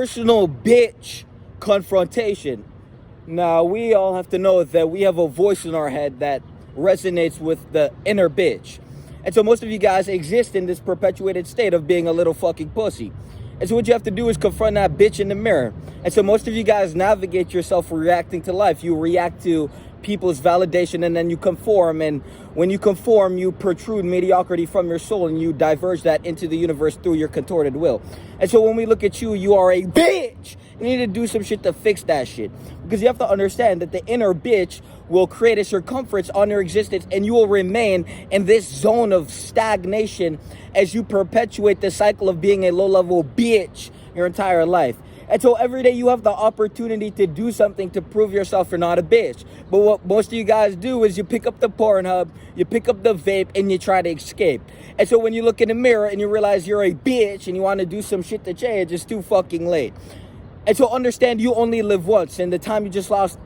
personal bitch confrontation. Now, we all have to know that we have a voice in our head that resonates with the inner bitch. And so most of you guys exist in this perpetuated state of being a little fucking pussy. And so what you have to do is confront that bitch in the mirror. And so most of you guys navigate yourself reacting to life. You react to people's validation and then you conform. And when you conform, you protrude mediocrity from your soul and you diverge that into the universe through your contorted will. And so when we look at you, you are a bitch. You need to do some shit to fix that shit. Because you have to understand that the inner bitch will create a circumference on your existence and you will remain in this zone of stagnation as you perpetuate the cycle of being a low-level bitch your entire life. And so every day you have the opportunity to do something to prove yourself you're not a bitch. But what most of you guys do is you pick up the Pornhub, you pick up the vape, and you try to escape. And so when you look in the mirror and you realize you're a bitch and you want to do some shit to change, it's too fucking late. And so understand you only live once, and the time you just lost,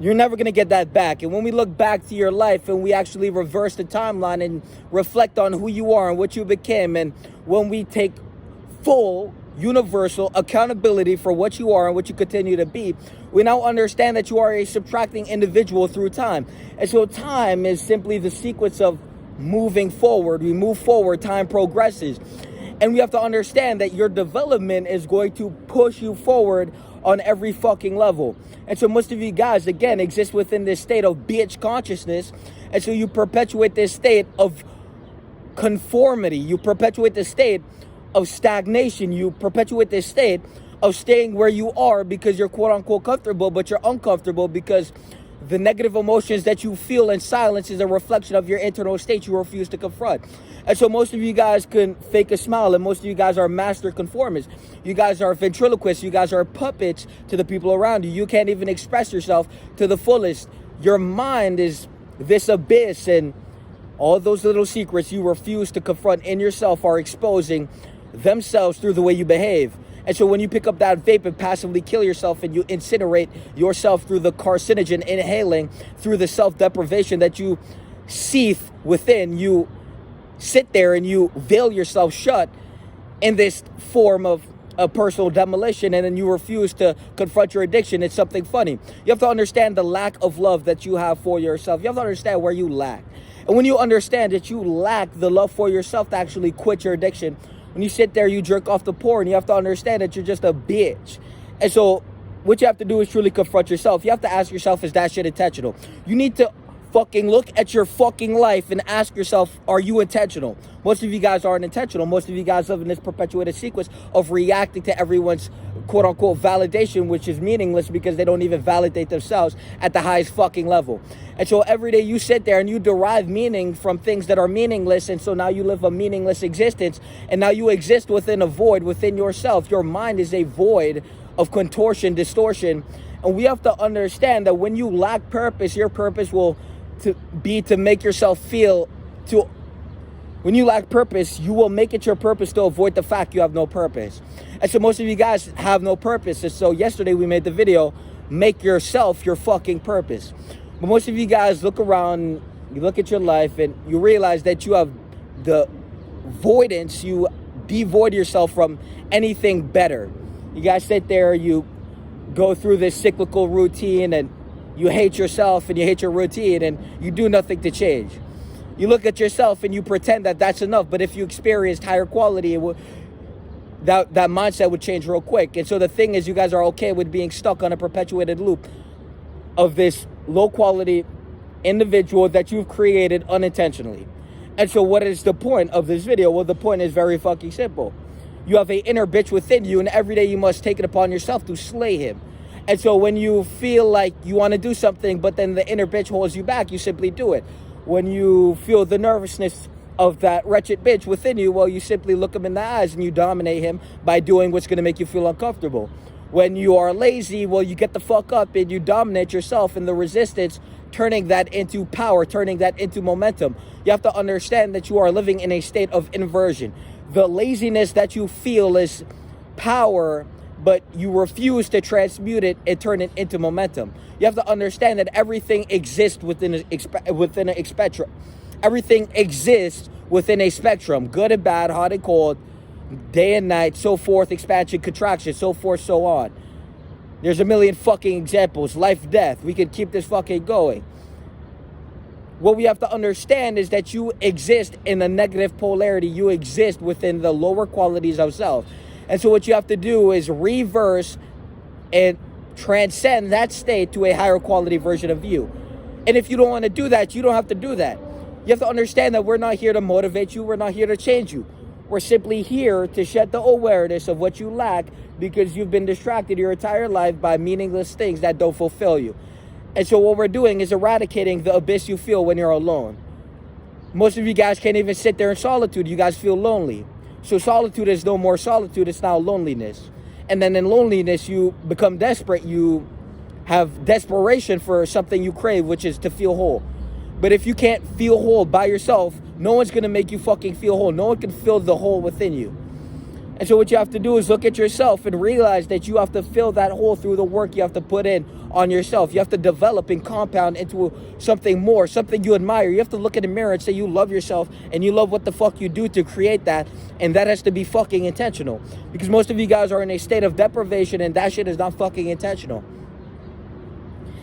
you're never going to get that back. And when we look back to your life and we actually reverse the timeline and reflect on who you are and what you became, and when we take full universal accountability for what you are and what you continue to be, we now understand that you are a subtracting individual through time. And so time is simply the sequence of moving forward. We move forward, time progresses. And we have to understand that your development is going to push you forward on every fucking level. And so most of you guys, again, exist within this state of bitch consciousness. And so you perpetuate this state of conformity. You perpetuate this state of stagnation. You perpetuate this state of staying where you are because you're quote unquote comfortable, but you're uncomfortable because the negative emotions that you feel in silence is a reflection of your internal state you refuse to confront. And so most of you guys can fake a smile, and most of you guys are master conformists. You guys are ventriloquists. You guys are puppets to the people around you. You can't even express yourself to the fullest. Your mind is this abyss, and all those little secrets you refuse to confront in yourself are exposing themselves through the way you behave. And so when you pick up that vape and passively kill yourself and you incinerate yourself through the carcinogen inhaling, through the self-deprivation that you seethe within, you sit there and you veil yourself shut in this form of a personal demolition, and then you refuse to confront your addiction. It's something funny. You have to understand the lack of love that you have for yourself. You have to understand where you lack. And when you understand that you lack the love for yourself to actually quit your addiction, when you sit there, you jerk off the porn, you have to understand that you're just a bitch. And so what you have to do is truly confront yourself. You have to ask yourself, is that shit intentional? You need to fucking look at your fucking life and ask yourself, are you intentional? Most of you guys aren't intentional. Most of you guys live in this perpetuated sequence of reacting to everyone's quote unquote validation, which is meaningless because they don't even validate themselves at the highest fucking level. And so every day you sit there and you derive meaning from things that are meaningless. And so now you live a meaningless existence. And now you exist within a void within yourself. Your mind is a void of contortion, distortion. And we have to understand that when you lack purpose, your purpose will to make yourself feel when you lack purpose, you will make it your purpose to avoid the fact you have no purpose. And so most of you guys have no purpose. And so yesterday we made the video, make yourself your fucking purpose. But most of you guys look around, you look at your life and you realize that you have the voidance, you devoid yourself from anything better. You guys sit there, you go through this cyclical routine and you hate yourself and you hate your routine and you do nothing to change. You look at yourself and you pretend that that's enough. But if you experienced higher quality, that mindset would change real quick. And so the thing is, you guys are okay with being stuck on a perpetuated loop of this low quality individual that you've created unintentionally. And so what is the point of this video? Well, the point is very fucking simple. You have an inner bitch within you, and every day you must take it upon yourself to slay him. And so when you feel like you want to do something, but then the inner bitch holds you back, you simply do it. When you feel the nervousness of that wretched bitch within you, well, you simply look him in the eyes and you dominate him by doing what's going to make you feel uncomfortable. When you are lazy, well, you get the fuck up and you dominate yourself in the resistance, turning that into power, turning that into momentum. You have to understand that you are living in a state of inversion. The laziness that you feel is power, but you refuse to transmute it and turn it into momentum. You have to understand that everything exists within a spectrum. Everything exists within a spectrum, good and bad, hot and cold, day and night, so forth, expansion, contraction, so forth, so on. There's a million fucking examples, life, death. We can keep this fucking going. What we have to understand is that you exist in a negative polarity. You exist within the lower qualities of self. And so what you have to do is reverse and transcend that state to a higher quality version of you. And if you don't want to do that, you don't have to do that. You have to understand that we're not here to motivate you. We're not here to change you. We're simply here to shed the awareness of what you lack because you've been distracted your entire life by meaningless things that don't fulfill you. And so what we're doing is eradicating the abyss you feel when you're alone. Most of you guys can't even sit there in solitude. You guys feel lonely. So solitude is no more solitude. It's now loneliness. And then in loneliness, you become desperate. You have desperation for something you crave, which is to feel whole. But if you can't feel whole by yourself, no one's going to make you fucking feel whole. No one can fill the hole within you. And so what you have to do is look at yourself and realize that you have to fill that hole through the work you have to put in on yourself. You have to develop and compound into something more, something you admire. You have to look in the mirror and say you love yourself and you love what the fuck you do to create that. And that has to be fucking intentional. Because most of you guys are in a state of deprivation and that shit is not fucking intentional.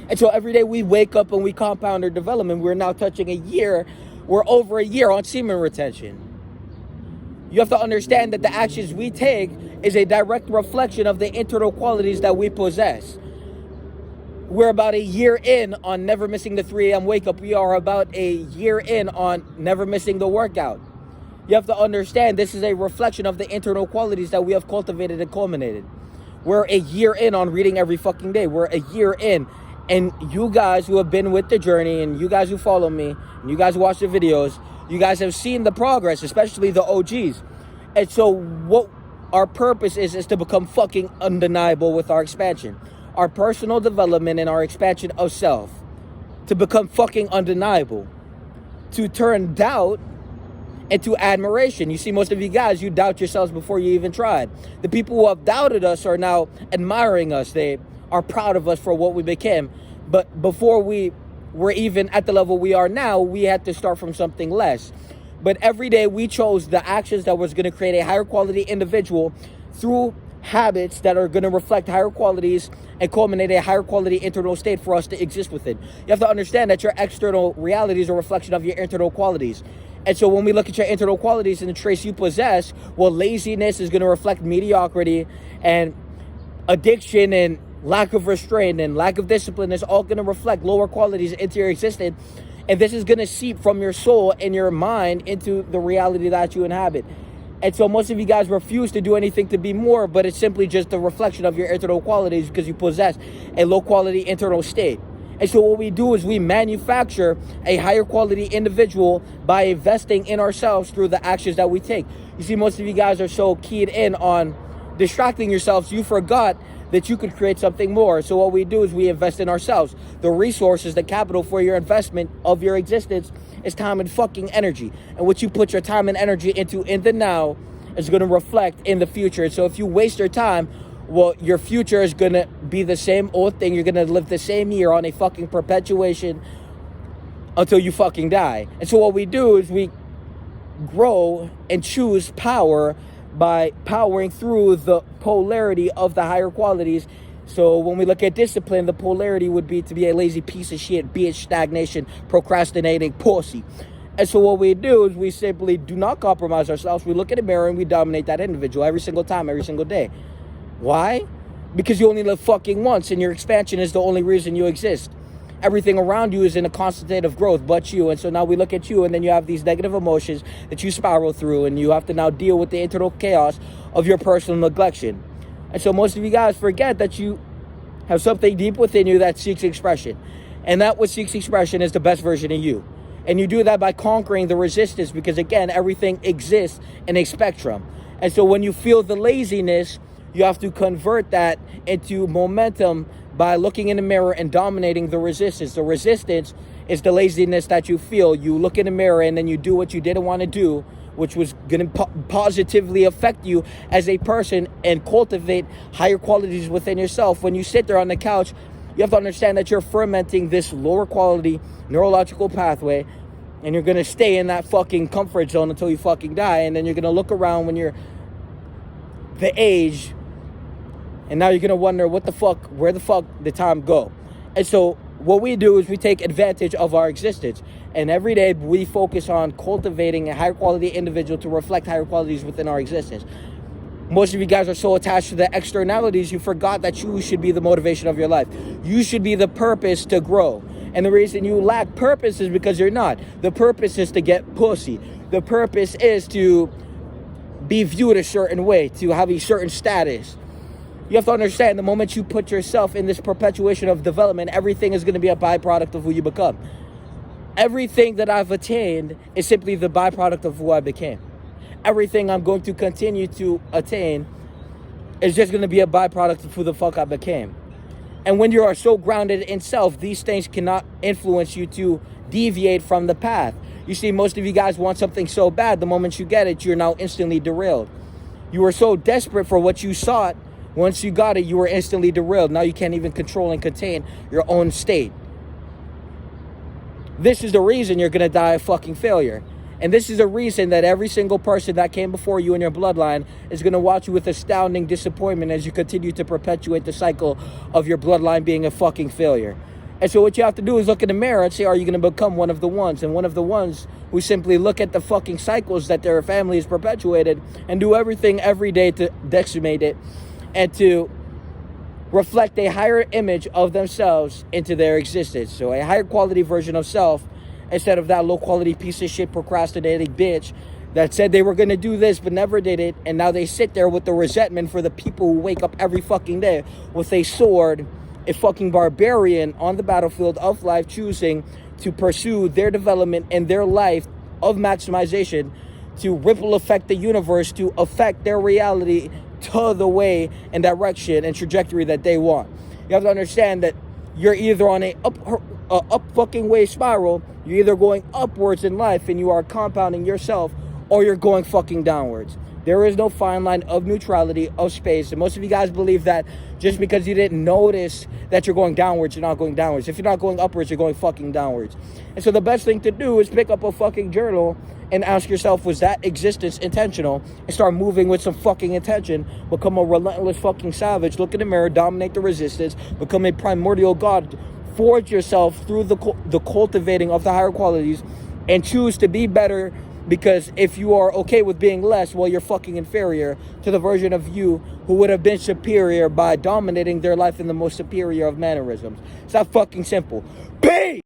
And so every day we wake up and we compound our development. We're now touching a year. We're over a year on semen retention. You have to understand that the actions we take is a direct reflection of the internal qualities that we possess. We're about a year in on never missing the 3 a.m. wake up. We are about a year in on never missing the workout. You have to understand this is a reflection of the internal qualities that we have cultivated and culminated. We're a year in on reading every fucking day. We're a year in. And you guys who have been with the journey and you guys who follow me and you guys who watch the videos, you guys have seen the progress, especially the OGs. And so what our purpose is to become fucking undeniable with our expansion. Our personal development and our expansion of self. To become fucking undeniable. To turn doubt into admiration. You see, most of you guys, you doubt yourselves before you even tried. The people who have doubted us are now admiring us. They are proud of us for what we became. But before we were even at the level we are now, we had to start from something less. But every day we chose the actions that was going to create a higher quality individual through habits that are going to reflect higher qualities and culminate a higher quality internal state for us to exist within. You have to understand that your external reality is a reflection of your internal qualities. And so when we look at your internal qualities and the traits you possess, well, laziness is going to reflect mediocrity, and addiction and lack of restraint and lack of discipline is all going to reflect lower qualities into your existence. And this is going to seep from your soul and your mind into the reality that you inhabit. And so most of you guys refuse to do anything to be more, but it's simply just a reflection of your internal qualities because you possess a low quality internal state. And so what we do is we manufacture a higher quality individual by investing in ourselves through the actions that we take. You see, most of you guys are so keyed in on distracting yourselves, you forgot that you could create something more. So what we do is we invest in ourselves. The resources, the capital for your investment of your existence is time and fucking energy. And what you put your time and energy into in the now is going to reflect in the future. So if you waste your time, well, your future is going to be the same old thing. You're going to live the same year on a fucking perpetuation until you fucking die. And so what we do is we grow and choose power by powering through the polarity of the higher qualities. So when we look at discipline, the polarity would be to be a lazy piece of shit, bitch, stagnation, procrastinating pussy. And so what we do is we simply do not compromise ourselves. We look in the mirror and we dominate that individual every single time, every single day. Why? Because you only live fucking once and your expansion is the only reason you exist. Everything around you is in a constant state of growth but you. And so now we look at you and then you have these negative emotions that you spiral through and you have to now deal with the internal chaos of your personal neglection. And so most of you guys forget that you have something deep within you that seeks expression. And that what seeks expression is the best version of you. And you do that by conquering the resistance because, again, everything exists in a spectrum. And so when you feel the laziness, you have to convert that into momentum by looking in the mirror and dominating the resistance. The resistance is the laziness that you feel. You look in the mirror and then you do what you didn't want to do, which was going to positively affect you as a person and cultivate higher qualities within yourself. When you sit there on the couch, you have to understand that you're fermenting this lower quality neurological pathway, and you're going to stay in that fucking comfort zone until you fucking die. And then you're going to look around when you're the age, and now you're gonna wonder where the fuck did time go? And so what we do is we take advantage of our existence, and every day we focus on cultivating a higher quality individual to reflect higher qualities within our existence. Most of you guys are so attached to the externalities, you forgot that you should be the motivation of your life. You should be the purpose to grow. And the reason you lack purpose is because you're not. The purpose is to get pussy. The purpose is to be viewed a certain way, to have a certain status. You have to understand, the moment you put yourself in this perpetuation of development, everything is going to be a byproduct of who you become. Everything that I've attained is simply the byproduct of who I became. Everything I'm going to continue to attain is just going to be a byproduct of who the fuck I became. And when you are so grounded in self, these things cannot influence you to deviate from the path. You see, most of you guys want something so bad, the moment you get it, you're now instantly derailed. You were so desperate for what you sought, once you got it, you were instantly derailed. Now you can't even control and contain your own state. This is the reason you're going to die a fucking failure. And this is a reason that every single person that came before you in your bloodline is going to watch you with astounding disappointment as you continue to perpetuate the cycle of your bloodline being a fucking failure. And so what you have to do is look in the mirror and say, are you going to become one of the ones? And one of the ones who simply look at the fucking cycles that their family has perpetuated and do everything every day to decimate it and to reflect a higher image of themselves into their existence. So a higher quality version of self, instead of that low-quality piece of shit procrastinating bitch that said they were going to do this but never did it, and now they sit there with the resentment for the people who wake up every fucking day with a sword, a fucking barbarian on the battlefield of life, choosing to pursue their development and their life of maximization to ripple affect the universe, to affect their reality to the way and direction and trajectory that they want. You have to understand that you're either on a up fucking way spiral, you're either going upwards in life and you are compounding yourself, or you're going fucking downwards. There is no fine line of neutrality, of space. And most of you guys believe that just because you didn't notice that you're going downwards, you're not going downwards. If you're not going upwards, you're going fucking downwards. And so the best thing to do is pick up a fucking journal and ask yourself, was that existence intentional? And start moving with some fucking intention. Become a relentless fucking savage. Look in the mirror, dominate the resistance. Become a primordial god. Forge yourself through the cultivating of the higher qualities and choose to be better, because if you are okay with being less, well, you're fucking inferior to the version of you who would have been superior by dominating their life in the most superior of mannerisms. It's that fucking simple. Peace!